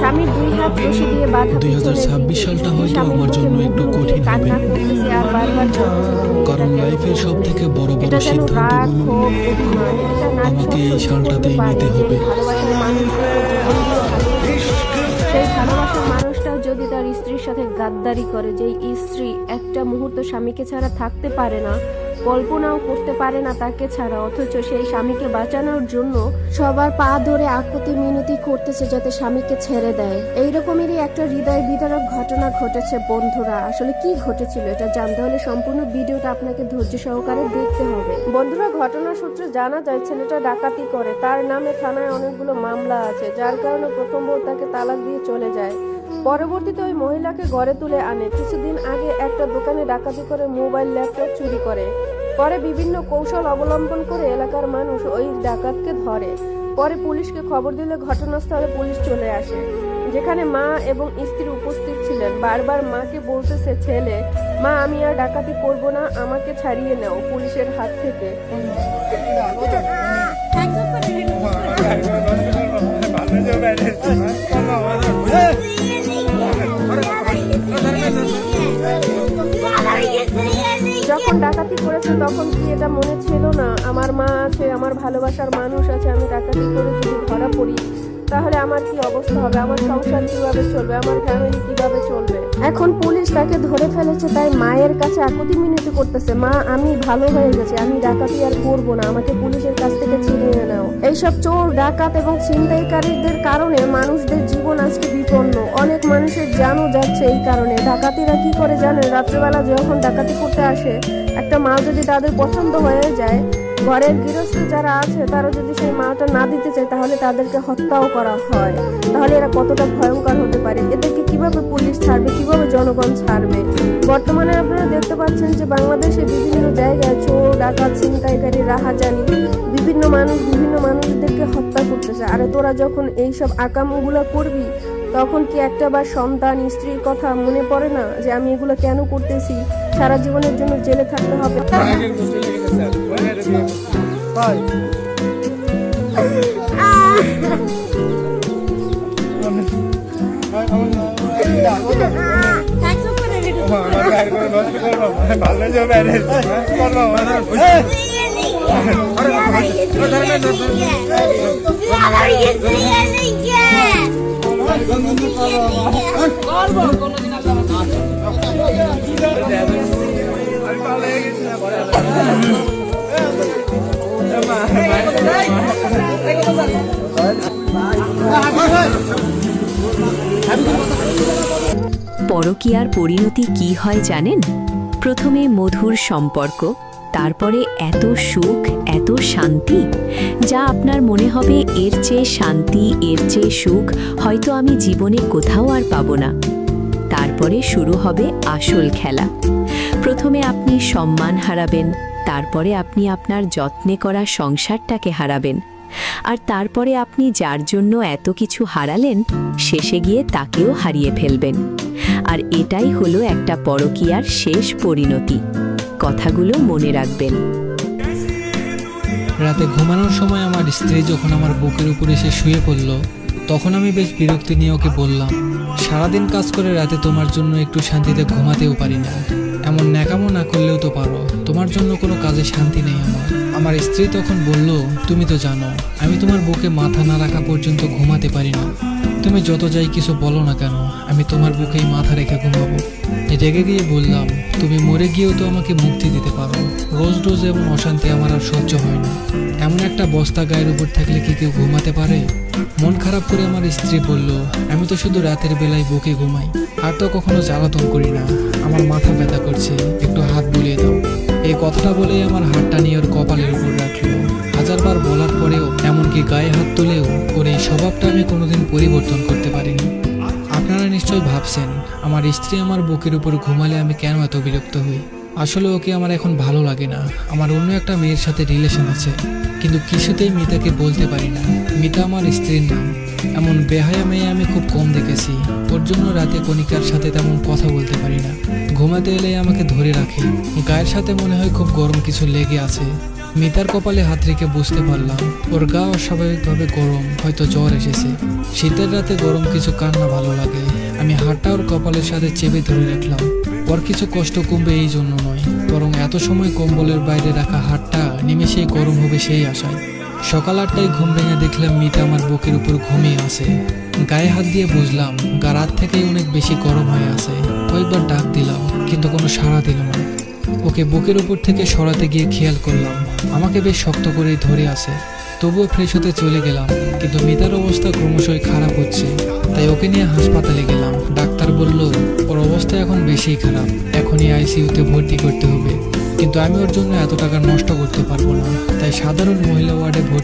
স্বামীর দুই হাত রশি দিয়ে বাঁধা 2026 সালটা হয়তো আমার জন্য একটু কঠিন হবে, কান্না করতেছে আর বারবার কারণ লাইফের সব থেকে বড় বড় সিদ্ধান্তগুলো আমাকে এই সালটাতেই নিতে হবে। সেই ভালোবাসার মানুষটাও যদি তার স্ত্রীর সাথে গাদ্দারি করে, যেই স্ত্রী একটা মুহূর্ত স্বামীকে ছাড়া থাকতে পারে না, কল্পনাও করতে পারে না তাকে ছাড়া, অথচ সেই স্বামীকে বাঁচানোর জন্য সবার পা ধরে আকুতি মিনতি করতেছে যাতে স্বামীকে ছেড়ে দেয়। এইরকমেরই একটা হৃদয় বিদারক ঘটনা ঘটেছে বন্ধুরা। আসলে কি ঘটেছিল এটা জানতে হলে সম্পূর্ণ ভিডিওটা আপনাকে ধৈর্য সহকারে দেখতে হবে। বন্ধুরা, ঘটনার সূত্রে জানা যায় ছেলেটা ডাকাতি করে, তার নামে থানায় অনেকগুলো মামলা আছে, যার কারণে প্রথম বউ তাকে তালাক দিয়ে চলে যায়। পরবর্তীতে ওই মহিলাকে ঘরে তুলে আনে। কিছুদিন আগে একটা দোকানে ডাকাতি করে মোবাইল ল্যাপটপ চুরি করে। পরে বিভিন্ন কৌশল অবলম্বন করে এলাকার মানুষ ওই ডাকাতকে ধরে। পরে পুলিশকে খবর দিলে ঘটনাস্থলে পুলিশ চলে আসে, যেখানে মা এবং স্ত্রী উপস্থিত ছিলেন। বারবার মাকে বলতেছে ছেলে, মা আমি আর ডাকাতি করব না, আমাকে ছাড়িয়ে নাও পুলিশের হাত থেকে। যখন ডাকাতি করেছে তখন কি এটা মনে ছিল না আমার মা আছে, আমার ভালোবাসার মানুষ আছে, আমি ডাকাতি করে যদি ধরা পড়ি তাহলে আমার কি অবস্থা হবে, আমার সংসার কিভাবে চলবে, আমার ফ্যামিলি কিভাবে চলবে। এখন পুলিশ তাকে ধরে ফেলেছে, তাই মায়ের কাছে আকুতি মিনতি করতেছে, মা আমি ভালো হয়ে গেছি, আমি ডাকাতি আর করবো না, আমাকে পুলিশের কাছ থেকে ছিনিয়ে নাও। এইসব চোর ডাকাত এবং ছিনতাইকারীদের কারণে মানুষদের জীবন আজকে বিপন্ন, অনেক মানুষের জানও যাচ্ছে এই কারণে। ডাকাতিরা কি করে জানেন, রাত্রেবেলা যখন ডাকাতি করতে আসে, একটা মাল যদি তাদের পছন্দ হয়ে যায়, ঘরের গৃহস্থ যারা আছে তারা যদি সেই মালটা না দিতে চায় তাহলে তাদেরকে হত্যাও করা হয়। তাহলে এরা কতটা ভয়ঙ্কর হতে পারে, এদেরকে কিভাবে পুলিশ ছাড়বে, কিভাবে জনগণ ছাড়বে। বর্তমানে আপনারা দেখতে পাচ্ছেন যে বাংলাদেশে বিভিন্ন জায়গায় চোর ডাকাত ছিনতাইকারী রাহাজানি বিভিন্ন মানুষদেরকে হত্যা করতেছে। আর তোরা যখন এইসব আকামগুলো করবি তখন কি একটা বার সন্তান স্ত্রীর কথা মনে পড়ে না যে আমি এগুলো কেন করতেছি, সারা জীবনের জন্য জেলে থাকতে হবে। পরকীয়ার পরিণতি কি হয় জানেন? প্রথমে মধুর সম্পর্ক, তারপরে এত সুখ, এত শান্তি, যা আপনার মনে হবে এর চেয়ে শান্তি, এর চেয়ে সুখ হয়তো আমি জীবনে কোথাও আর পাবো না। তারপরে শুরু হবে আসল খেলা। প্রথমে আপনি সম্মান হারাবেন, তারপরে আপনি আপনার যত্নে করা সংসারটাকে হারাবেন, আর তারপরে আপনি যার জন্য এত কিছু হারালেন শেষে গিয়ে তাকেও হারিয়ে ফেলবেন। আর এটাই হলো একটা পরকীয়ার শেষ পরিণতি। কথাগুলো মনে রাখবেন। রাতে ঘুমানোর সময় আমার স্ত্রী যখন আমার বুকের উপর এসে শুয়ে পড়ল, তখন আমি বেশ বিরক্তি নিয়ে ওকে বললাম, সারাদিন কাজ করে রাতে তোমার জন্য একটু শান্তিতে ঘুমাতেও পারি না, এমন ন্যাকামো না করলেও তো পারো, তোমার জন্য কোনো কাজে শান্তি নেই আমার। আমার স্ত্রী তখন বলল, তুমি তো জানো আমি তোমার বুকে মাথা না রাখা পর্যন্ত ঘুমাতে পারি না, তুমি যত যাই কিছু বলো না কেন আমি তোমার বুকেই মাথা রেখে ঘুমাবো। রেগে গিয়ে বললাম, তুমি মরে গিয়েও তো আমাকে মুক্তি দিতে পারো, রোজ রোজ এমন অশান্তি আমার আর সহ্য হয় না, এমন একটা বস্তা গায়ের উপর থাকলে কি কেউ ঘুমাতে পারে? মন খারাপ করে আমার স্ত্রী বলল, আমি তো শুধু রাতের বেলায় বুকে ঘুমাই, আর তো কখনো জ্বালাতন করি না, আমার মাথা ব্যথা করছে, একটু হাত বুলিয়ে দাও। এই কথাটা বলেই আমার হাতটা নিয়ে ওর কপালের উপর রাখলো। হাজারবার বলার পরেও, এমনকি গায়ে হাত তুলেও ওর এই স্বভাবটা আমি কোনোদিন পরিবর্তন করতে পারিনি। আপনারা নিশ্চয়ই ভাবছেন আমার স্ত্রী আমার বুকের উপর ঘুমালে আমি কেন এত বিরক্ত হই। আসলে ওকে আমার এখন ভালো লাগে না, আমার অন্য একটা মেয়ের সাথে রিলেশন আছে, কিন্তু কিছুতেই মিতাকে বলতে পারি না। মিতা আমার স্ত্রীর নাম। এমন বেহায়া মেয়ে আমি খুব কম দেখেছি, ওর জন্য রাতে কণিকার সাথে তেমন কথা বলতে পারি না। ঘুমাতে এলে আমাকে ধরে রাখে, গায়ের সাথে মনে হয় খুব গরম কিছু লেগে আছে। মিতার কপালে হাত রেখে বুঝতে পারলাম ওর গা অস্বাভাবিকভাবে গরম, হয়তো জ্বর এসেছে। শীতের রাতে গরম কিছু কার না ভালো লাগে। আমি হাতটা ওর কপালের সাথে চেপে ধরে রাখলাম। ওর কিছু কষ্ট কমবে এই জন্য নয়, বরং এত সময় কম্বলের বাইরে রাখা হাতটা নিমেষেই গরম হবে সেই আশায়। সকাল 8টায় ঘুম ভেঙে দেখলাম মিতা আমার বুকের উপর ঘুমিয়ে আছে। গায়ে হাত দিয়ে বুঝলাম গা রাত থেকেই অনেক বেশি গরম হয়ে আছে। কয়েকবার ডাক দিলাম কিন্তু কোনো সাড়া দিল না। ওকে বুকের উপর থেকে সরাতে গিয়ে খেয়াল করলাম আমাকে বেশ শক্ত করেই ধরে আছে। তবুও ফ্রেশ হতে চলে গেলাম, কিন্তু মিতার অবস্থা ক্রমশই খারাপ হচ্ছে। তাই ওকে নিয়ে হাসপাতালে গেলাম। ডাক্তার বলল ওর অবস্থা এখন বেশি খারাপ, এখনই আইসিইউতে ভর্তি করতে হবে। কিন্তু আমি ওর জন্য এত টাকা নষ্ট করতে পারবো না, তাই সাধারণ মহিলা ওয়ার্ডে ভর্তি